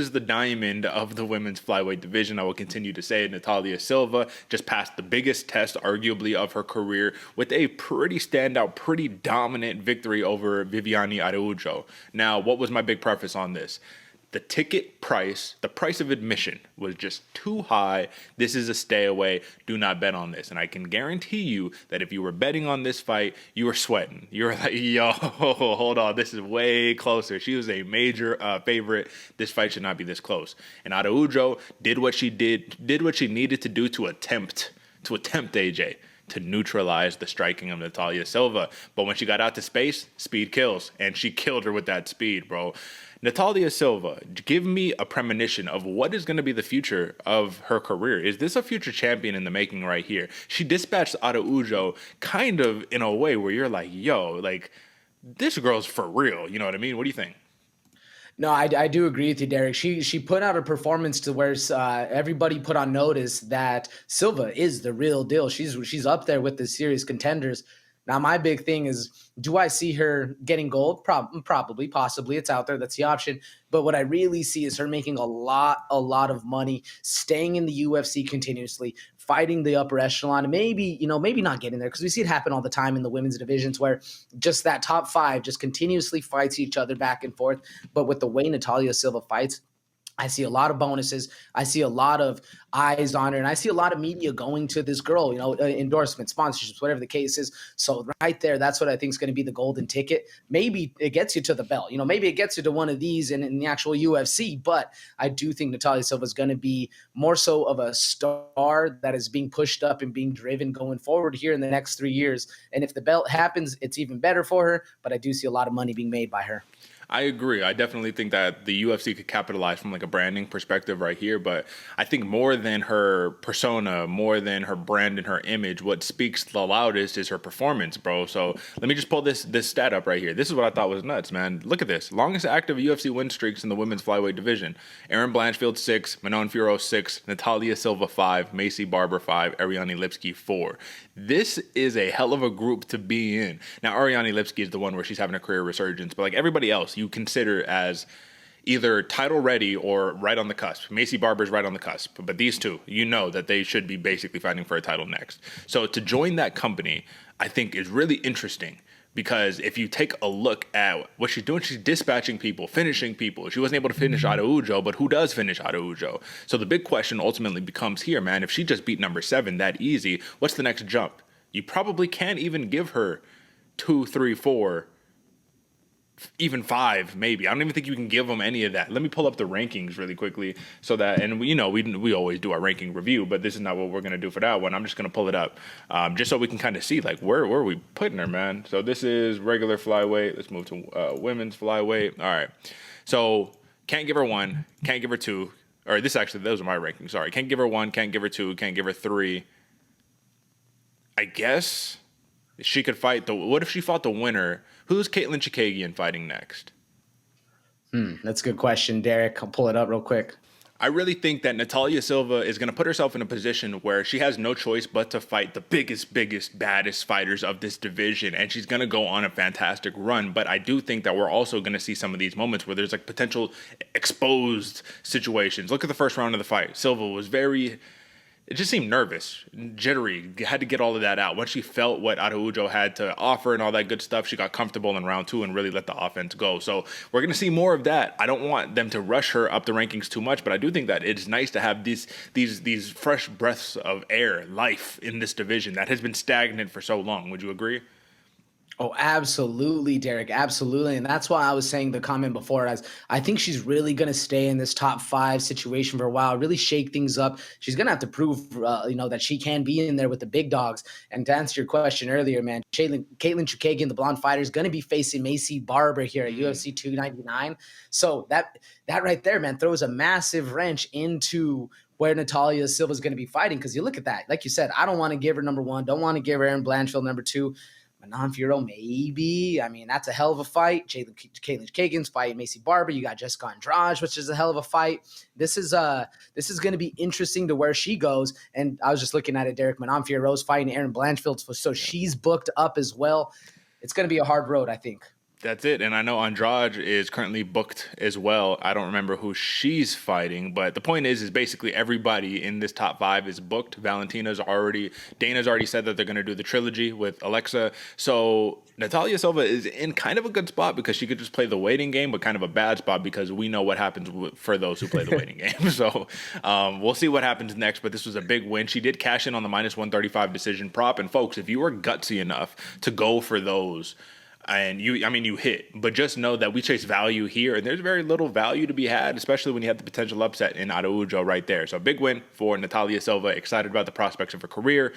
is the diamond of the women's flyweight division. I will continue to say it. Natalia Silva just passed the biggest test, arguably, of her career with a pretty standout, pretty dominant victory over Viviane Araujo. Now, what was my big preface on this? The ticket price, the price of admission was just too high. This is a stay away. Do not bet on this. And I can guarantee you that if you were betting on this fight, you were sweating. You were like, yo, hold on. This is way closer. She was a major favorite. This fight should not be this close. And Araujo did what she did what she needed to do to attempt AJ to neutralize the striking of Natalia Silva. But when she got out to space, speed kills. And she killed her with that speed, bro. Natalia Silva, give me a premonition of what is going to be the future of her career. Is this a future champion in the making right here? She dispatched Araujo kind of in a way where you're like, yo, like, this girl's for real. You know what I mean? What do you think? No, I do agree with you, Derek. She put out a performance to where everybody put on notice that Silva is the real deal. She's up there with the serious contenders. Now, my big thing is, do I see her getting gold? Probably, possibly. It's out there. That's the option. But what I really see is her making a lot of money, staying in the UFC continuously, fighting the upper echelon, and maybe not getting there, because we see it happen all the time in the women's divisions where just that top five just continuously fights each other back and forth. But with the way Natalia Silva fights, I see a lot of bonuses. I see a lot of eyes on her, and I see a lot of media going to this girl, endorsements, sponsorships, whatever the case is. So right there, that's what I think is going to be the golden ticket. Maybe it gets you to the belt. Maybe it gets you to one of these in the actual UFC, but I do think Natalia Silva is going to be more so of a star that is being pushed up and being driven going forward here in the next 3 years. And if the belt happens, it's even better for her, but I do see a lot of money being made by her. I agree. I definitely think that the UFC could capitalize from like a branding perspective right here. But I think more than her persona, more than her brand and her image, what speaks the loudest is her performance, bro. So let me just pull this stat up right here. This is what I thought was nuts, man. Look at this. Longest active UFC win streaks in the women's flyweight division. Erin Blanchfield 6, Manon Fiorot 6, Natalia Silva 5, Macy Barber 5, Ariane Lipski 4. This is a hell of a group to be in. Now, Ariane Lipski is the one where she's having a career resurgence, but like everybody else, you consider as either title ready or right on the cusp. Macy Barber's right on the cusp, but these two, you know that they should be basically fighting for a title next. So to join that company, I think is really interesting, because if you take a look at what she's doing, she's dispatching people, finishing people. She wasn't able to finish Araujo, but who does finish Araujo? So the big question ultimately becomes here, man, if she just beat number 7 that easy, what's the next jump? You probably can't even give her 2, 3, 4, even 5, maybe. I don't even think you can give them any of that. Let me pull up the rankings really quickly so that, and we always do our ranking review, but this is not what we're going to do for that one. I'm just going to pull it up just so we can kind of see like where are we putting her, man. So this is regular flyweight. Let's move to women's flyweight. All right. So can't give her 1, can't give her 2, or this actually, those are my rankings. Sorry. Can't give her 1, can't give her 2, can't give her 3. I guess she could fight what if she fought the winner? Who's Caitlin Chikagian fighting next? That's a good question, Derek. I'll pull it up real quick. I really think that Natalia Silva is going to put herself in a position where she has no choice but to fight the biggest, baddest fighters of this division, and she's going to go on a fantastic run. But I do think that we're also going to see some of these moments where there's like potential exposed situations. Look at the first round of the fight. Silva was it just seemed nervous, jittery, had to get all of that out. Once she felt what Araujo had to offer and all that good stuff, she got comfortable in round 2 and really let the offense go. So we're going to see more of that. I don't want them to rush her up the rankings too much, but I do think that it's nice to have these fresh breaths of air, life in this division that has been stagnant for so long. Would you agree? Oh, absolutely, Derek. Absolutely. And that's why I was saying the comment before, as I think she's really going to stay in this top 5 situation for a while, really shake things up. She's going to have to prove, that she can be in there with the big dogs. And to answer your question earlier, man, Caitlin Chikagian, the blonde fighter, is going to be facing Macy Barber here at UFC 299. So that right there, man, throws a massive wrench into where Natalia Silva is going to be fighting. Because you look at that, like you said, I don't want to give her number 1, don't want to give her Erin Blanchfield number 2. Manon Fiorot, maybe. I mean, that's a hell of a fight. Caitlin Chikagian's fighting Macy Barber. You got Jessica Andrade, which is a hell of a fight. This is going to be interesting to where she goes. And I was just looking at it, Derek. Manon Fiorot's fighting Erin Blanchfield, so she's booked up as well. It's going to be a hard road, I think. That's it. And I know Andrade is currently booked as well. I don't remember who she's fighting, but the point is basically everybody in this top 5 is booked. Dana's already said that they're going to do the trilogy with Alexa. So Natalia Silva is in kind of a good spot because she could just play the waiting game, but kind of a bad spot because we know what happens for those who play the waiting game. So we'll see what happens next, but this was a big win. She did cash in on the minus 135 decision prop. And folks, if you were gutsy enough to go for those, and you hit, but just know that we chase value here, and there's very little value to be had, especially when you have the potential upset in Araujo right there. So a big win for Natalia Silva. Excited about the prospects of her career.